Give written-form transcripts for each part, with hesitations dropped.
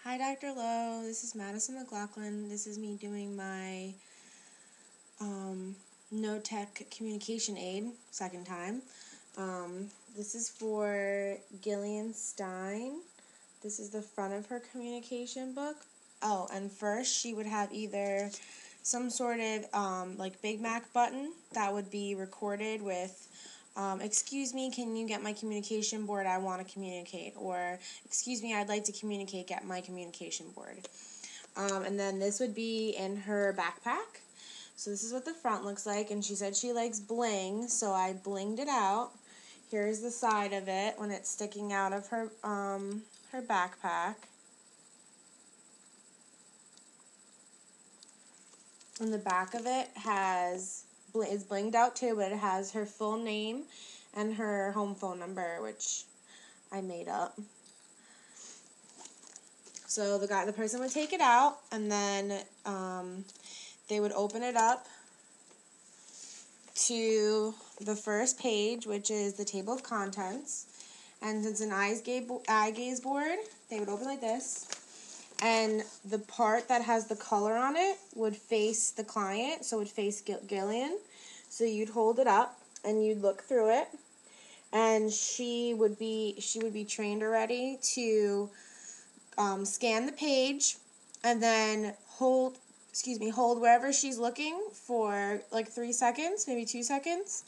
Hi, Dr. Lowe. This is Madison McLaughlin. This is me doing my no tech communication aid, second time. This is for Gillian Stein. This is the front of her communication book. Oh, and first she would have either some sort of like Big Mac button that would be recorded with excuse me, can you get my communication board? I want to communicate. Or, excuse me, I'd like to communicate, get my communication board. And then this would be in her backpack. So this is what the front looks like. And she said she likes bling, so I blinged it out. Here's the side of it when it's sticking out of her backpack. And the back of it is blinged out too, but it has her full name and her home phone number, which I made up. So the person would take it out, and then they would open it up to the first page, which is the table of contents. And since an eye gaze board, they would open like this. And the part that has the color on it would face the client, so it would face Gillian. So you'd hold it up and you'd look through it, and she would be trained already to scan the page, and then hold wherever she's looking for like 3 seconds, maybe 2 seconds,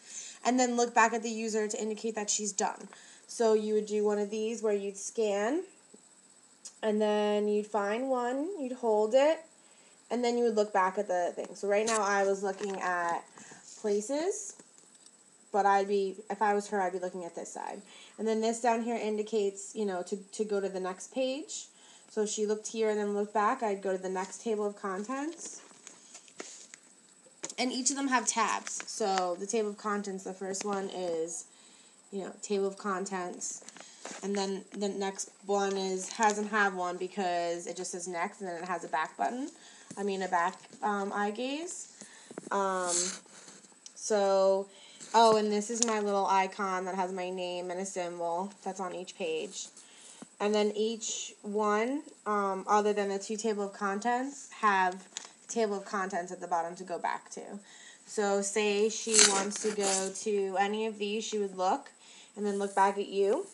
and then look back at the user to indicate that she's done. So you would do one of these where you'd scan, and then you'd find one, you'd hold it, and then you would look back at the thing. So right now I was looking at places, but if I was her, I'd be looking at this side. And then this down here indicates, to go to the next page. So if she looked here and then looked back, I'd go to the next table of contents. And each of them have tabs. So the table of contents, the first one is, table of contents. And then the next one hasn't have one because it just says next, and then it has a back button. A back eye gaze. And this is my little icon that has my name and a symbol that's on each page. And then each one, other than the 2 table of contents, have table of contents at the bottom to go back to. So say she wants to go to any of these, she would look and then look back at you.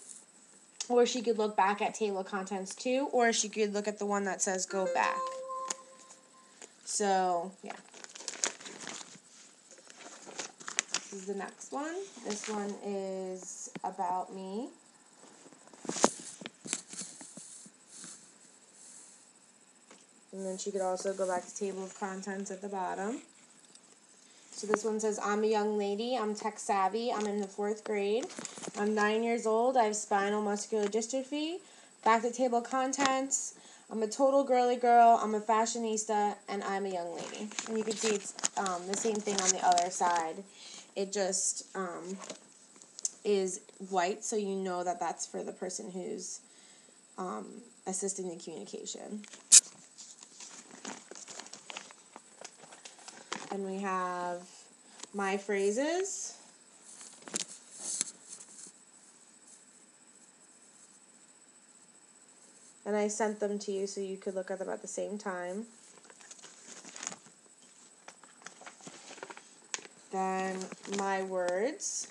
Or she could look back at table of contents 2, or she could look at the one that says go back. So, yeah. This is the next one. This one is about me. And then she could also go back to table of contents at the bottom. So this one says, I'm a young lady, I'm tech savvy, I'm in the 4th grade, I'm 9 years old, I have spinal muscular dystrophy. Back to table of contents, I'm a total girly girl, I'm a fashionista, and I'm a young lady. And you can see it's the same thing on the other side. It just is white, so you know that that's for the person who's assisting the communication. And we have my phrases. And I sent them to you so you could look at them at the same time. Then my words.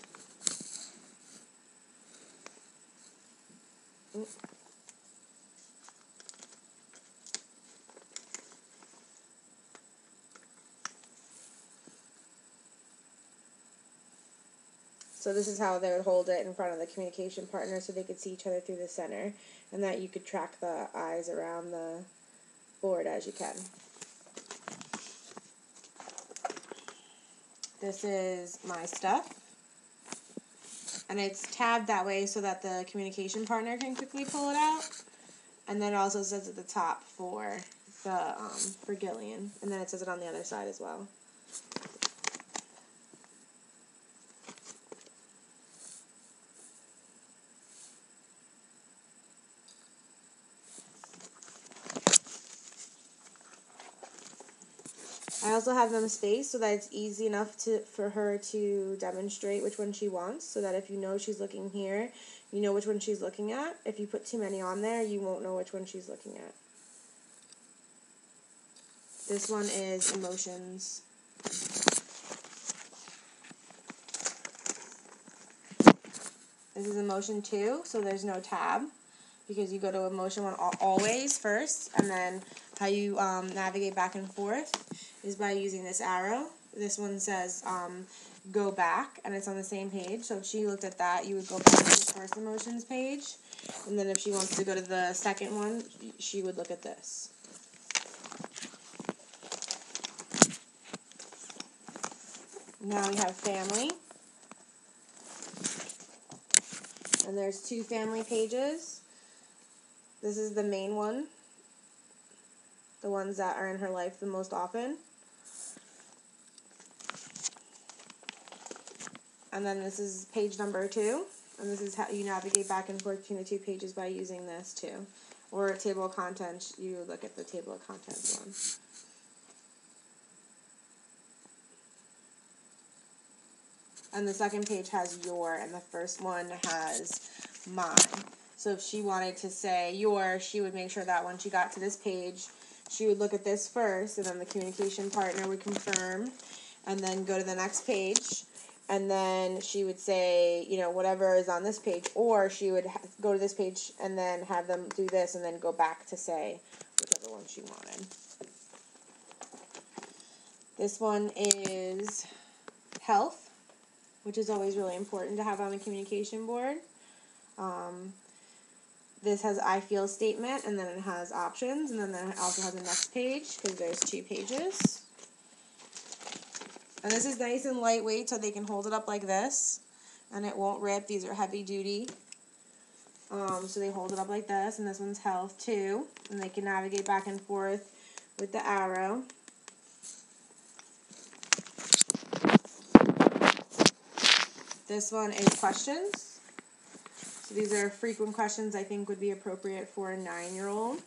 So this is how they would hold it in front of the communication partner so they could see each other through the center, and that you could track the eyes around the board as you can. This is my stuff, and it's tabbed that way so that the communication partner can quickly pull it out. And then it also says at the top for Gillian, and then it says it on the other side as well. I also have them spaced so that it's easy enough for her to demonstrate which one she wants, so that if you know she's looking here, you know which one she's looking at. If you put too many on there, you won't know which one she's looking at. This one is emotions. This is emotion 2, so there's no tab because you go to emotion 1 always first, and then how you navigate back and forth is by using this arrow. This one says go back, and it's on the same page. So if she looked at that, you would go back to the first emotions page, and then if she wants to go to the second one, she would look at this. Now we have family. And there's 2 family pages. This is the main one. The ones that are in her life the most often. And then this is page number 2. And this is how you navigate back and forth between the 2 pages by using this too. Or table of contents, you look at the table of contents one. And the second page has your, and the first one has mine. So if she wanted to say your, she would make sure that when she got to this page, she would look at this first, and then the communication partner would confirm, and then go to the next page, and then she would say, you know, whatever is on this page, or she would go to this page and then have them do this, and then go back to say whichever one she wanted. This one is health, which is always really important to have on a communication board. This has I feel statement, and then it has options, and then it also has a next page, because there's 2 pages. And this is nice and lightweight, so they can hold it up like this, and it won't rip. These are heavy duty. So they hold it up like this, and this one's health too, and they can navigate back and forth with the arrow. This one is questions. So these are frequent questions I think would be appropriate for a 9-year-old.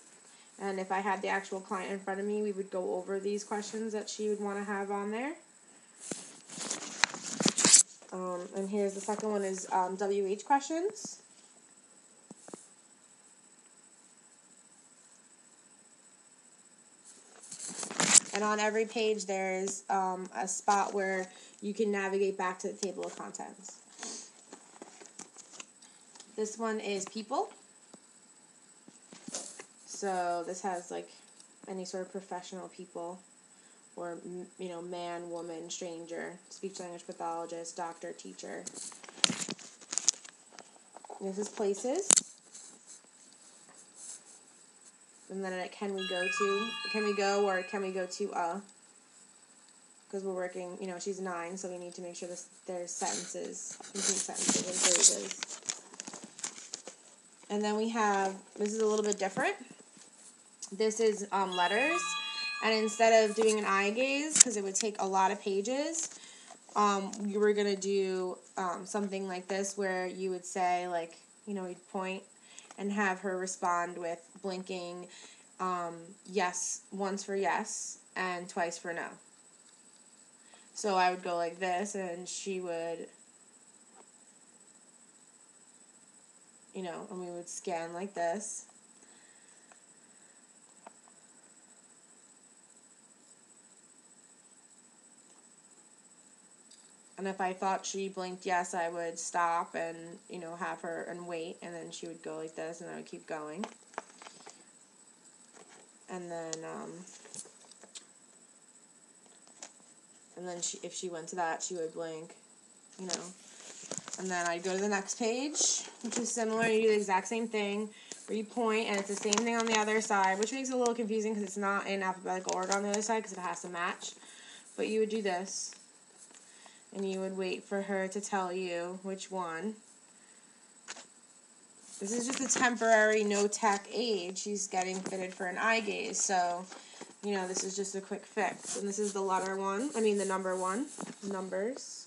And if I had the actual client in front of me, we would go over these questions that she would want to have on there. And here's the second one is WH questions. And on every page there's a spot where you can navigate back to the table of contents. This one is people. So this has like any sort of professional people, or, you know, man, woman, stranger, speech language pathologist, doctor, teacher. This is places. And then can we go or can we go to because we're working, you know, she's 9, so we need to make sure there's sentences, complete sentences and phrases. And then we have, this is a little bit different. This is letters, and instead of doing an eye gaze, because it would take a lot of pages, you were going to do something like this, where you would say, like, you know, you'd point and have her respond with blinking yes, once for yes, and twice for no. So I would go like this, and she would, you know, and we would scan like this. And if I thought she blinked yes, I would stop and, you know, have her and wait, and then she would go like this, and I would keep going. And then if she went to that, she would blink, you know. And then I'd go to the next page, which is similar. You do the exact same thing, where you point, and it's the same thing on the other side, which makes it a little confusing because it's not in alphabetical order on the other side because it has to match. But you would do this, and you would wait for her to tell you which one. This is just a temporary no-tech aid. She's getting fitted for an eye gaze, so, you know, this is just a quick fix. And this is the the number 1, numbers.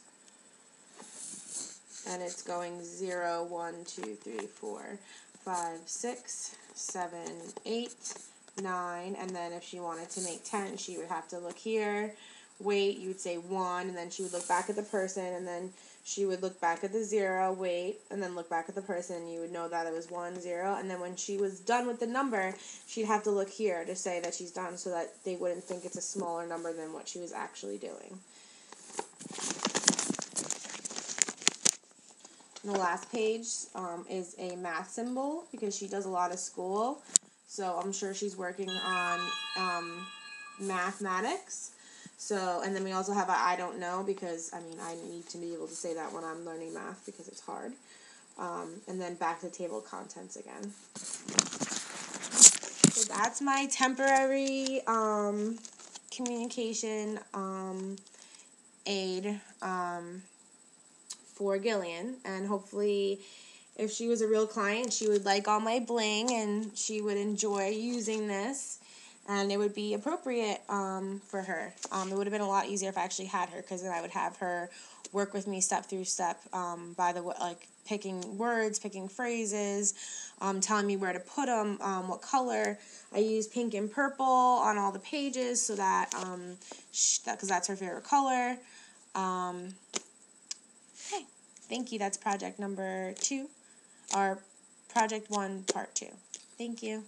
And it's going 0, 1, 2, 3, 4, 5, 6, 7, 8, 9, and then if she wanted to make 10, she would have to look here, wait, you would say 1, and then she would look back at the person, and then she would look back at the 0, wait, and then look back at the person, and you would know that it was 1, 0, and then when she was done with the number, she'd have to look here to say that she's done so that they wouldn't think it's a smaller number than what she was actually doing. And the last page is a math symbol because she does a lot of school, so I'm sure she's working on mathematics. So, and then we also have a I don't know because, I mean, I need to be able to say that when I'm learning math because it's hard. And then back to table of contents again. So that's my temporary communication aid for Gillian. And hopefully, if she was a real client, she would like all my bling and she would enjoy using this. And it would be appropriate for her. It would have been a lot easier if I actually had her, because then I would have her work with me step through step by the like picking words, picking phrases, telling me where to put them, what color. I use pink and purple on all the pages so that because that's her favorite color. Okay, thank you. That's project number 2, or project 1, part 2. Thank you.